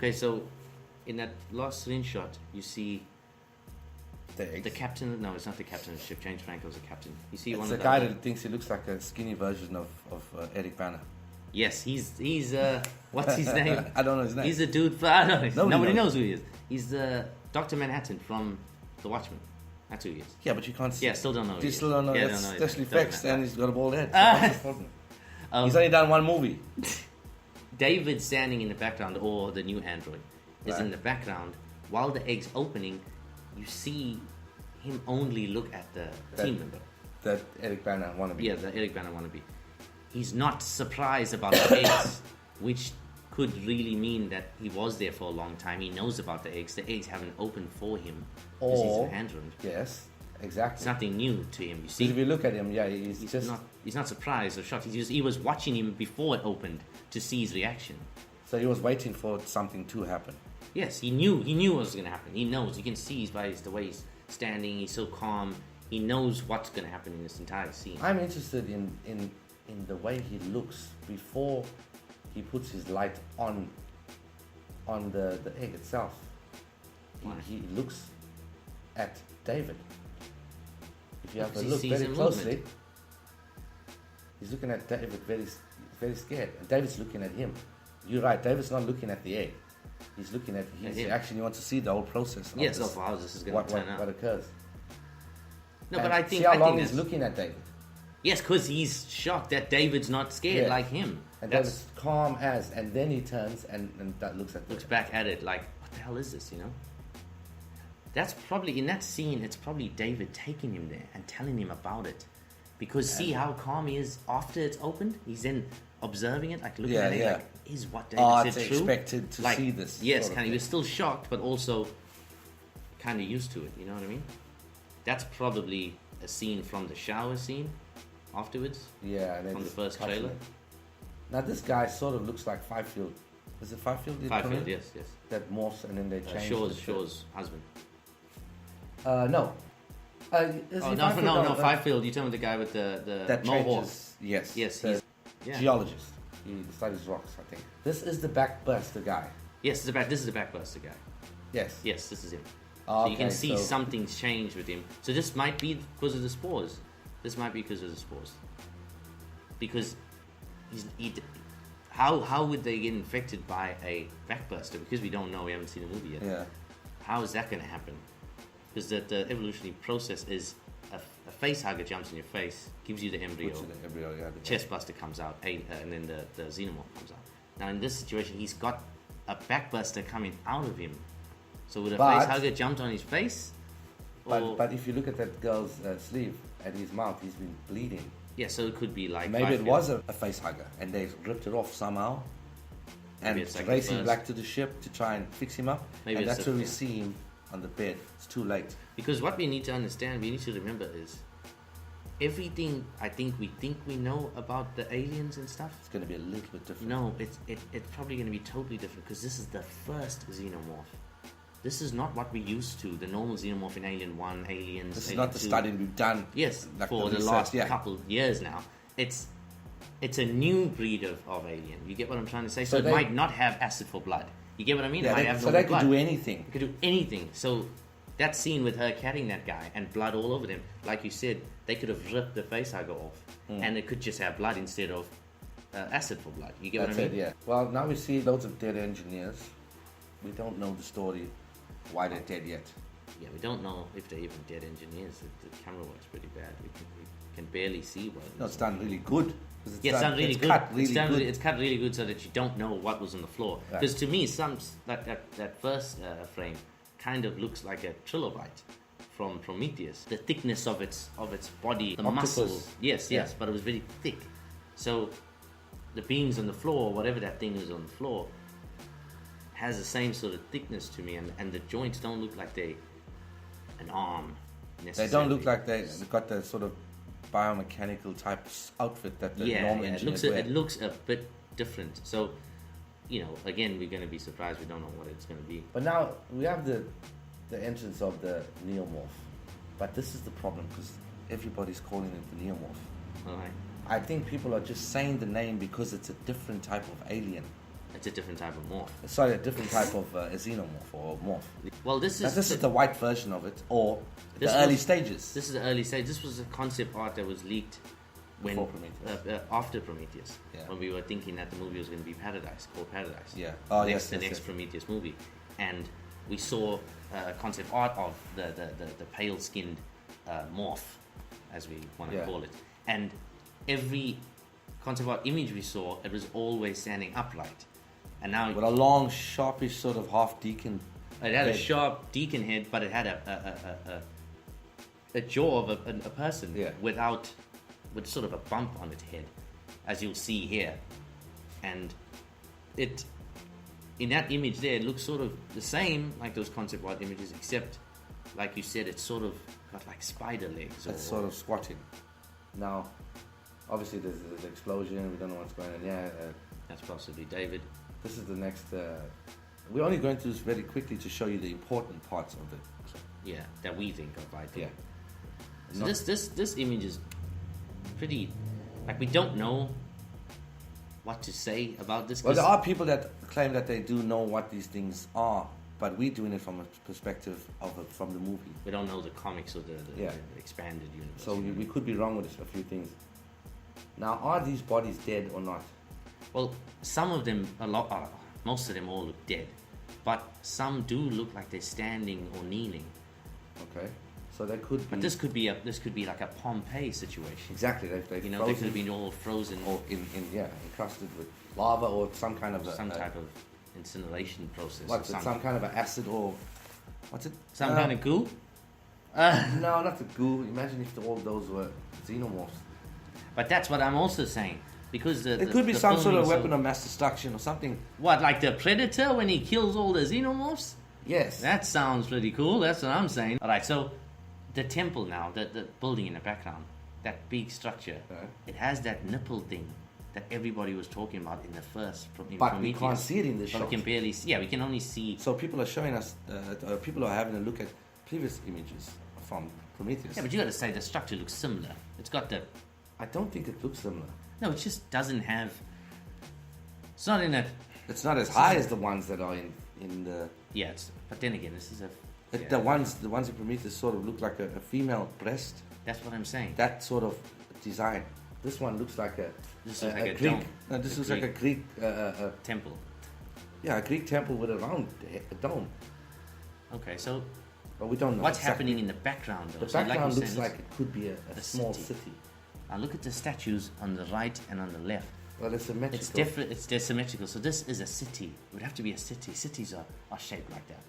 Okay, so in that last screenshot, you see the captain. No, it's not the captain of the ship. James Franco's a captain. You see it's the guy that thinks he looks like a skinny version of Eric Bana. Yes, he's what's his name? I don't know his name. He's a dude. I don't know. Nobody knows who he is. He's the Dr. Manhattan from The Watchmen. That's who he is. Yeah, but you can't see. Yeah, still don't know. You still don't know. Yeah, That's don't know. special effects, and he's got a bald head. So what's the problem? He's only done one movie. David standing in the background, or the new android, is in the background while the egg's opening. You see him only look at the team member. That Eric Bana wannabe. Yeah, the Eric Bana wannabe. He's not surprised about the eggs, which could really mean that he was there for a long time. He knows about the eggs. The eggs haven't opened for him because he's an android. Yes, exactly. It's nothing new to him. You see, if you look at him, yeah, he's not surprised or shocked. He was watching him before it opened to see his reaction. So he was waiting for something to happen. Yes, he knew what was going to happen. He knows. You can see by the way he's standing. He's so calm. He knows what's going to happen in this entire scene. I'm interested in the way he looks before he puts his light on the egg itself. He looks at David. If you have a look very closely, he's looking at David very, very scared. And David's looking at him. You're right, David's not looking at the egg. He's looking at his reaction. He wants to see the whole process. Yes, of how this is going to turn out. What occurs. No, but I think... See how long he's looking at David. Yes, because he's shocked that David's not scared like him. And David's calm as, and then he turns and that looks back at it like, what the hell is this, you know? That's probably, in that scene, it's probably David taking him there and telling him about it. Because see how calm he is after it's opened? He's then observing it, like looking at it, like, is what David said true? Expected to see this. Yes, he was still shocked, but also kind of used to it, you know what I mean? That's probably a scene from the shower scene afterwards. Yeah, and from the first trailer. Now this guy sort of looks like Fifield. Is it Fifield? Fifield, yes. That morphs and then they change. Shaw's husband. No. No, Fifield. You're talking about the guy with the mohawk. Yes. Yes, he's geologist. He studies rocks, I think. This is the backburster guy. Yes, this is the backburster guy. Yes. Yes, this is him. So you can see something's changed with him. So this might be because of the spores. Because how would they get infected by a backburster? Because we don't know. We haven't seen the movie yet. Yeah. How is that going to happen? Because the evolutionary process is a face hugger jumps in your face, gives you the embryo. The chest buster comes out, and then the xenomorph comes out. Now in this situation, he's got a backburster coming out of him. So would a face hugger jumped on his face? But if you look at that girl's sleeve and his mouth, he's been bleeding. Yeah, so it could be like... Maybe it was a face hugger and they ripped it off somehow. And it's like racing back to the ship to try and fix him up. Maybe and that's where we see him on the bed. It's too late. Because what we need to understand, we need to remember is everything we think we know about the aliens and stuff. It's going to be a little bit different. No, it's probably going to be totally different because this is the first xenomorph. This is not what we're used to. The normal xenomorph in Alien 1, Aliens. This is Alien not the 2. study we've done. Yes, like for the last couple years now. It's a new breed of alien. You get what I'm trying to say? So it might not have acid for blood. You get what I mean? Yeah, they could do anything. It could do anything. So that scene with her carrying that guy and blood all over them, like you said, they could have ripped the facehugger off, and it could just have blood instead of acid for blood. You get what I mean? Yeah. Well, now we see loads of dead engineers. We don't know the story, why they're dead yet. Yeah, we don't know if they're even dead engineers. The camera works pretty bad. We can barely see what. No, it's done really good. It's done really good. It's cut really good so that you don't know what was on the floor. Because to me, that first frame kind of looks like a trilobite from Prometheus. The thickness of its body, the muscles. Yes, but it was very thick. So the beams on the floor, whatever that thing is on the floor, has the same sort of thickness to me, and the joints don't look like they an arm necessarily. They don't look like they've got the sort of biomechanical type outfit that the normal engineers wear. It looks a bit different. So, again, we're going to be surprised. We don't know what it's going to be. But now we have the entrance of the neomorph. But this is the problem because everybody's calling it the neomorph. All right. I think people are just saying the name because it's a different type of alien. It's a different type of morph. Sorry, a different type of xenomorph or morph. Well, this is the white version of it, or the early stages. This is the early stage. This was a concept art that was leaked after Prometheus, when we were thinking that the movie was going to be Paradise, called Paradise. Yeah. The next Prometheus movie, and we saw concept art of the pale-skinned morph, as we want to call it, and every concept art image we saw, it was always standing upright, and now with a long, sharpish sort of half deacon. It had a sharp deacon head, but it had a jaw of a person with sort of a bump on its head, as you'll see here, and it in that image there, it looks sort of the same like those concept art images, except, like you said, it's sort of got like spider legs. It's sort of squatting. Now, obviously, there's an explosion. We don't know what's going on. Yeah, that's possibly David. This is the next. We're only going through this very quickly to show you the important parts of it. So. Yeah, that we think of, I think. Yeah. So this image is pretty. Like, we don't know what to say about this. Well, there are people that claim that they do know what these things are, but we're doing it from a perspective of from the movie. We don't know the comics or the expanded universe. So we could be wrong with a few things. Now, are these bodies dead or not? Well, some of them, most of them all look dead, but some do look like they're standing or kneeling. Okay, so they could be. But this could be like a Pompeii situation. Exactly, they they could have been all frozen or encrusted with lava or some kind of type of incineration process. What's it? Some kind of an acid or what's it? Some kind of goo? No, not the goo. Imagine if all those were xenomorphs. But that's what I'm also saying. Because it could be some sort of weapon of mass destruction or something. What, like the Predator when he kills all the xenomorphs? Yes. That sounds pretty cool. That's what I'm saying. All right, so the temple now, the building in the background, that big structure, it has that nipple thing that everybody was talking about in the first. But we can't see it in the shot. We can barely see. Yeah, we can only see. So people are showing us. People are having a look at previous images from Prometheus. Yeah, but you got to say the structure looks similar. It's got the. I don't think it looks similar. No, it just doesn't have. It's not in a. It's not as high as the ones that are in the. Yeah, but then again, this is a. The ones in Prometheus sort of look like a female breast. That's what I'm saying. That sort of design. This one looks like a. This looks like a Greek. dome. No, this looks like a Greek temple. Yeah, a Greek temple with a dome. Okay, so. But we don't know what's happening in the background, though. The background looks like it could be a small city. Now look at the statues on the right and on the left. Well, it's symmetrical. It's different. It's symmetrical. So this is a city. It would have to be a city. Cities are shaped like that.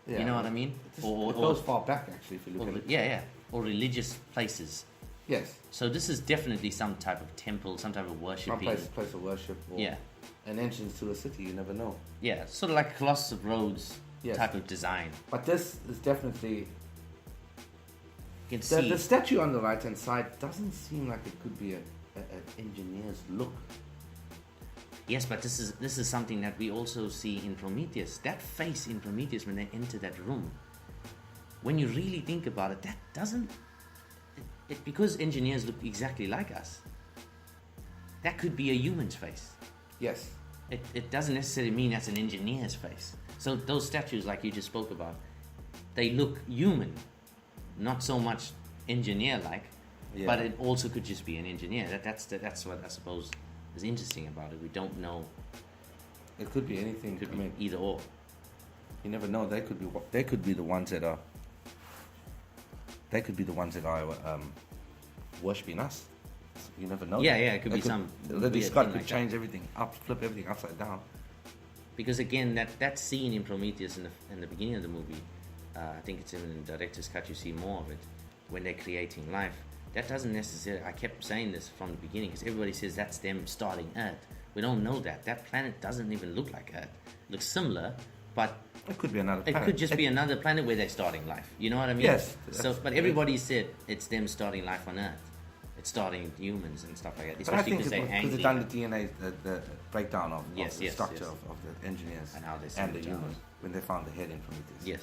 Yeah. You know what I mean? It goes far back, actually, if you look at it. Yeah. Or religious places. Yes. So this is definitely some type of temple, some type of worship. Some place of worship. Or an entrance to a city. You never know. Yeah, sort of like a Colossus of Rhodes type of design. But this is definitely. You can see the statue on the right hand side doesn't seem like it could be an engineer's look. Yes, but this is something that we also see in Prometheus. That face in Prometheus when they enter that room. When you really think about it, that doesn't. Because engineers look exactly like us. That could be a human's face. Yes. It doesn't necessarily mean that's an engineer's face. So those statues, like you just spoke about, they look human. Not so much engineer-like, but it also could just be an engineer. That's what I suppose is interesting about it. We don't know. It could be anything. Could be either or. You never know. They could be the ones that are. They could be the ones that are worshiping us. You never know. Yeah. It could be some. This God could change everything flip everything upside down. Because again, that scene in Prometheus in the beginning of the movie. I think it's in the director's cut, you see more of it when they're creating life. That doesn't necessarily, I kept saying this from the beginning because everybody says that's them starting Earth. We don't know that. That planet doesn't even look like Earth. It looks similar, but it could be another planet. It could just be another planet where they're starting life. You know what I mean? Yes. So, but everybody said it's them starting life on Earth. It's starting humans and stuff like that. Especially because they're angry. Because they've done the DNA, the breakdown of the structure of the engineers and how they and the humans when they found the head in Prometheus. Yes.